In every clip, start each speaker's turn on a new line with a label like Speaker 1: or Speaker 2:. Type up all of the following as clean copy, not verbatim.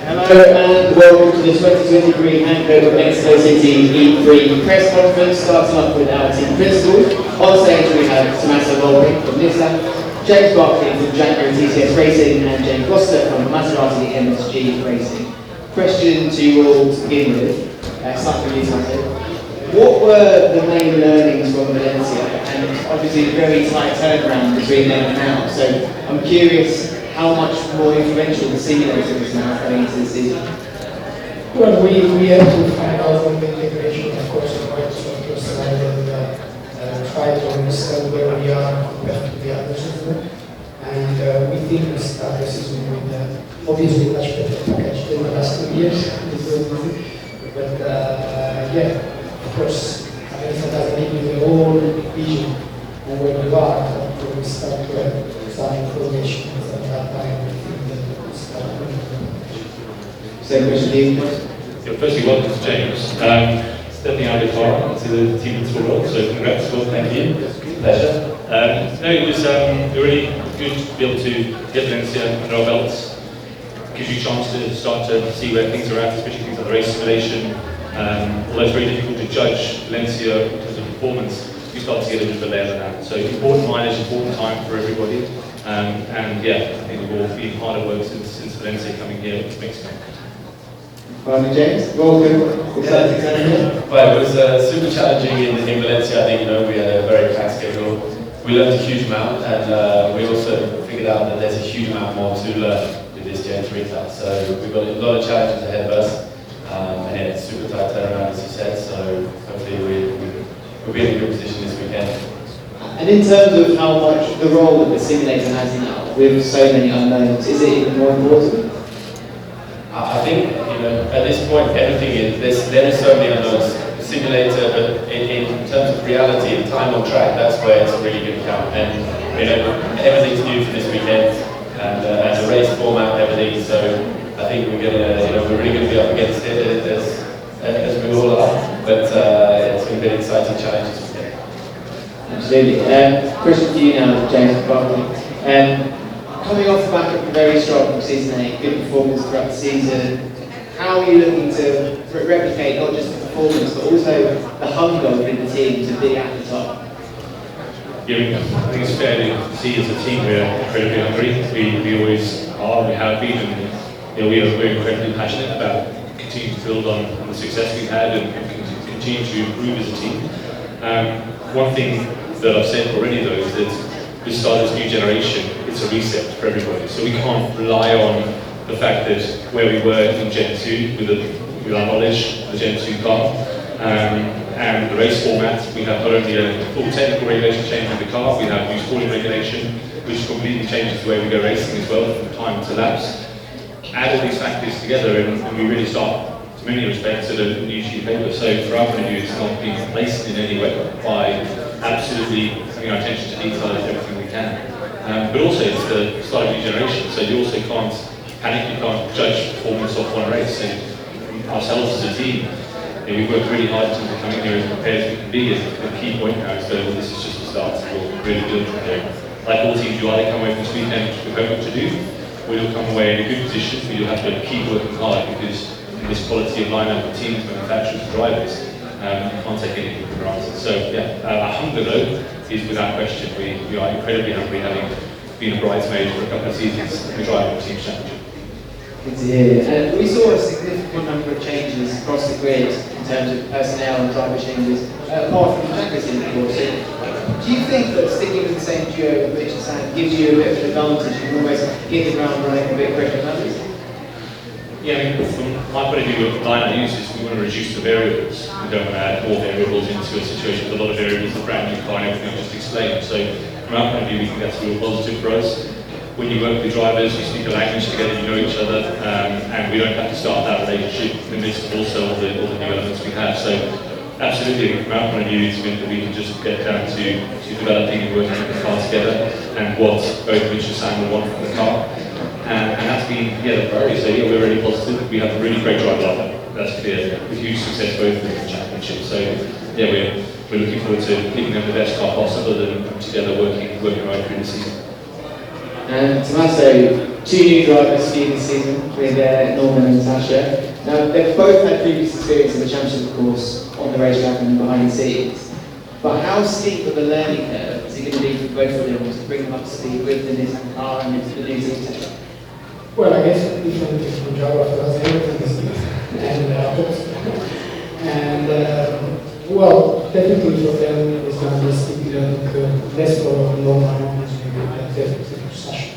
Speaker 1: Hello and welcome to the 2023 Hankook Mexico City E-Prix press conference, starting off with our team principals. On stage we have Tommaso Volpe from Nissan, James Barclay from Jaguar TCS Racing and James Rossiter from Maserati MSG Racing. Question to you all to begin with, starting with you, Tommaso. What were the main learnings from Valencia? And obviously a very tight turnaround between then and now, so I'm curious how much more influential the simulator is now going into the season.
Speaker 2: Well, we have to find out on the integration, of course, of motorsport side and try to understand where we are compared to the others. And we think we start the season with obviously much better package than the last 2 years. But yeah, of course, America doesn't give you the whole vision of where you are until we start to have some information.
Speaker 1: Same question to you.
Speaker 3: Firstly, welcome to James. Stepping out of the car into the team principal role, so congrats, well, thank you. Pleasure. No, it was really good to be able to get Valencia under our belts. Gives you a chance to start to see where things are at, especially things like the race simulation. Although it's very difficult to judge Valencia in terms of performance, you start to get a bit of a lay of the land. So important mileage, important time for everybody. And yeah, I think we've all been hard at work since Valencia coming here to Mexico.
Speaker 1: Finally, James, welcome. Exciting time here.
Speaker 4: Well, it was super challenging in Valencia. I think we had a very packed schedule. We learned a huge amount, and we also figured out that there's a huge amount more to learn with this James class. So we've got a lot of challenges ahead of us, and yeah, it's super tight turnaround, as you said. So hopefully we'll be in a good position this weekend.
Speaker 1: And in terms of how much the role that the simulator has now, with so many unknowns, is it even more important?
Speaker 4: I think at this point everything is there is so many unknowns. Simulator, but in terms of reality and time on track, that's where it's really going to count. And everything's new for this weekend, and the race format, everything. So I think we're we're really going to be up against it as we all are. But it's going to be an exciting challenge this weekend.
Speaker 1: Absolutely. Question to you now, James Barclay. Coming off the back of a very strong season 8, good performance throughout the season, how are you looking to replicate not just the performance but also the hunger within the team to be at the top?
Speaker 3: Yeah, I think it's fair to see as a team we're incredibly hungry. We always are, we have been, and we're incredibly passionate about continuing to build on the success we've had and continue to improve as a team. One thing that I've said already though is that we start this new generation, it's a reset for everybody. So we can't rely on the fact that where we were in Gen 2 with our knowledge of the Gen 2 car and the race format, we have not only a full technical regulation change in the car, we have new scoring regulation, which completely changes the way we go racing as well from time to laps. Add all these factors together and we really start, in many respects, at a new sheet of paper. So from our point of view, it's not being replaced in any way by absolutely having our attention to detail as everything we can. But also it's the start of a new generation, so you also can't panic, you can't judge performance off one race. And ourselves as a team, we've worked really hard to coming here as prepared as we can be. The key point now is that this is just the start, so we'll really build from there. Like all teams, you either come away from this weekend with homework to do, or you'll come away in a good position where you'll have to keep working hard, because in this quality of lineup of teams, manufacturers, and drivers, you can't take anything for granted. So yeah, our hunger though is without question. We are incredibly hungry, having been a bridesmaid for a couple of seasons in the driving team championship.
Speaker 1: Good to hear. We saw a significant number of changes across the grid in terms of personnel and driver changes, apart from the magazine, of course. Do you think that sticking with the same duo with Città gives you a bit of an advantage? You can always hit the ground running a bit quicker than others?
Speaker 3: Yeah, from my point of view, the line I use is we want to reduce the variables. We don't want to add more variables into a situation with a lot of variables, a brand new car and everything I just explained. So from our point of view, we think that's a real positive for us. When you work with drivers, you speak a language together, you know each other, and we don't have to start that relationship in the midst of also all the new elements we have. So absolutely, from our point of view, it's meant that we can just get down to developing and working with the car together and what both Mitch and Sam will want from the car. And that's been the priority. So we're really positive. We have a really great driver lineup. That's clear. With huge success both in the championship. So yeah, we're looking forward to giving them the best car possible and together working right through the season.
Speaker 1: And Tommaso, two new drivers for you this season with Norman and Sasha. Now, they've both had previous experience in the championship, of course, on the racetrack and behind the scenes. But how steep of a learning curve is it going to be for both of them to bring them up to speed with the Nissan car and the new team?
Speaker 2: Well, I guess different from Jaguar for us, everything is new. Well, definitely for them it's going to be a steep learning curve, less for Norman, but definitely for Sasha.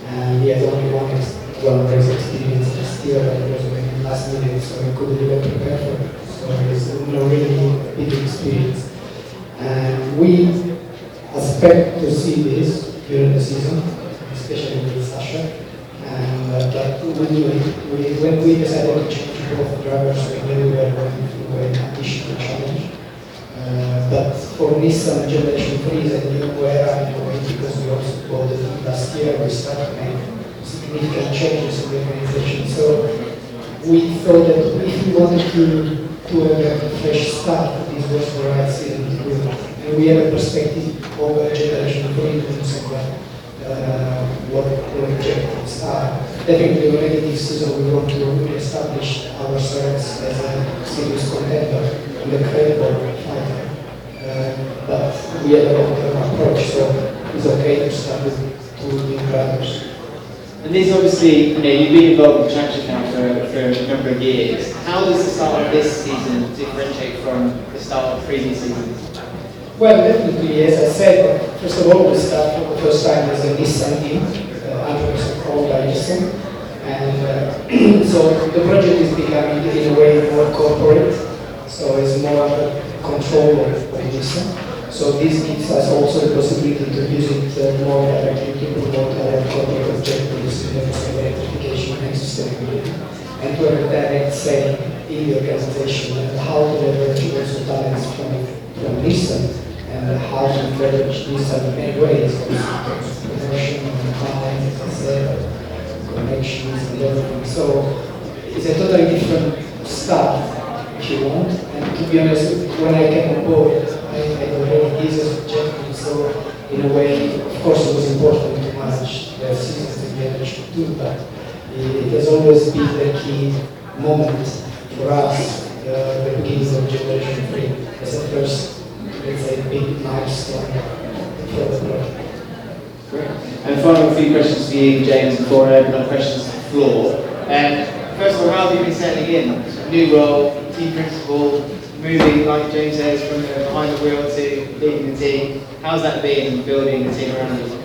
Speaker 2: And he has only one race experience this year, but it was maybe last minute, so he couldn't even prepare for it. So it's a really big experience. And we expect to see this during the season, especially with Sasha. And but when we decided to change both drivers, we knew we were going through an additional challenge. But for Nissan Generation 3 is a new era in a way, because we also bought it last year. We started to make significant changes in the organization. So we thought that if we wanted to have a fresh start, this was the right season to do it. And we have a perspective over Generation 3 to understand what the objectives are. Definitely already this season we want to establish ourselves as a serious contender and a credible fighter. But we have a long-term approach, so it's okay to start with two new drivers.
Speaker 1: And this obviously, you've been involved in the championship now for a number of years. How does the start of this season differentiate from the start of previous seasons?
Speaker 2: Well, definitely, as I said, first of all, we start for the first time as a Nissan team, 100% owned by Nissan. And so the project is becoming, in a way, more corporate, so it's more control of Nissan. So this gives us also the possibility to use it more directly to promote our corporate objectives in terms of electrification and sustainability, and to have a direct say in the organization and how to leverage also talents from Nissan and how to leverage Nissan in many ways, promotion, clients, connections, and everything. So it's a totally different start, if you want. And to be honest, when I came on board, I had already this objective. So in a way, of course, it was important to manage the seasons in Generation 2, but it has always been the key moment for us, the beginning of Generation 3, as a first, let's say, big milestone for the project.
Speaker 1: Great. And final few questions for you, James, before I open up questions to the floor. First of all, how have you been settling in? New role, team principal, moving, like James says, from behind the wheel to leading the team. How's that been, building the team around you?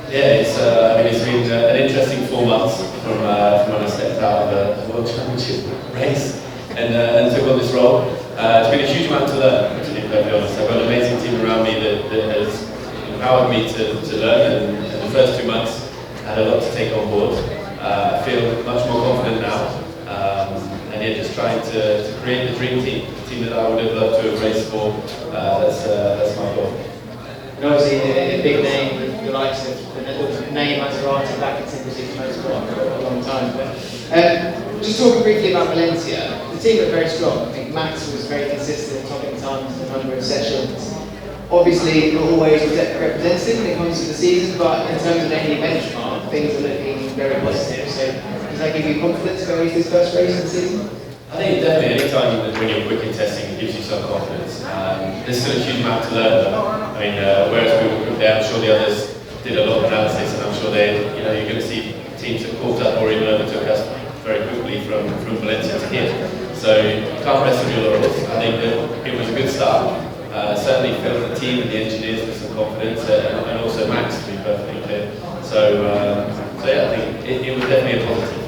Speaker 4: Yeah, it's been an interesting 4 months from when I stepped out of the World Championship race and took on this role. It's been a huge amount to learn, to be perfectly honest. I've got an amazing team around me that has empowered me to learn, and the first 2 months I had a lot to take on board. I feel much more confident now, and yeah, just trying to create the dream team, the team that I would have loved to have raced for. That's my goal.
Speaker 1: And obviously a big name with the likes of the name Maserati back in Super Motorsport for a long time. But just talking briefly about Valencia, the team looked very strong. I think Max was very consistent, topping times in a number of sessions. Obviously not always representative when it comes to the season, but in terms of any benchmark, things are looking very positive. So does that give you confidence going into this first race of the season?
Speaker 4: I think definitely any time when you're quick in testing, it gives you some confidence. There's still a huge amount to learn. I mean, whereas we were there, I'm sure the others did a lot of analysis, and I'm sure you're going to see teams that caught up or even overtook us very quickly from Valencia to here. So you can't rest on your laurels. I think that it was a good start. Certainly filled the team and the engineers with some confidence, and also Max, to be perfectly clear. So yeah, I think it was definitely a positive.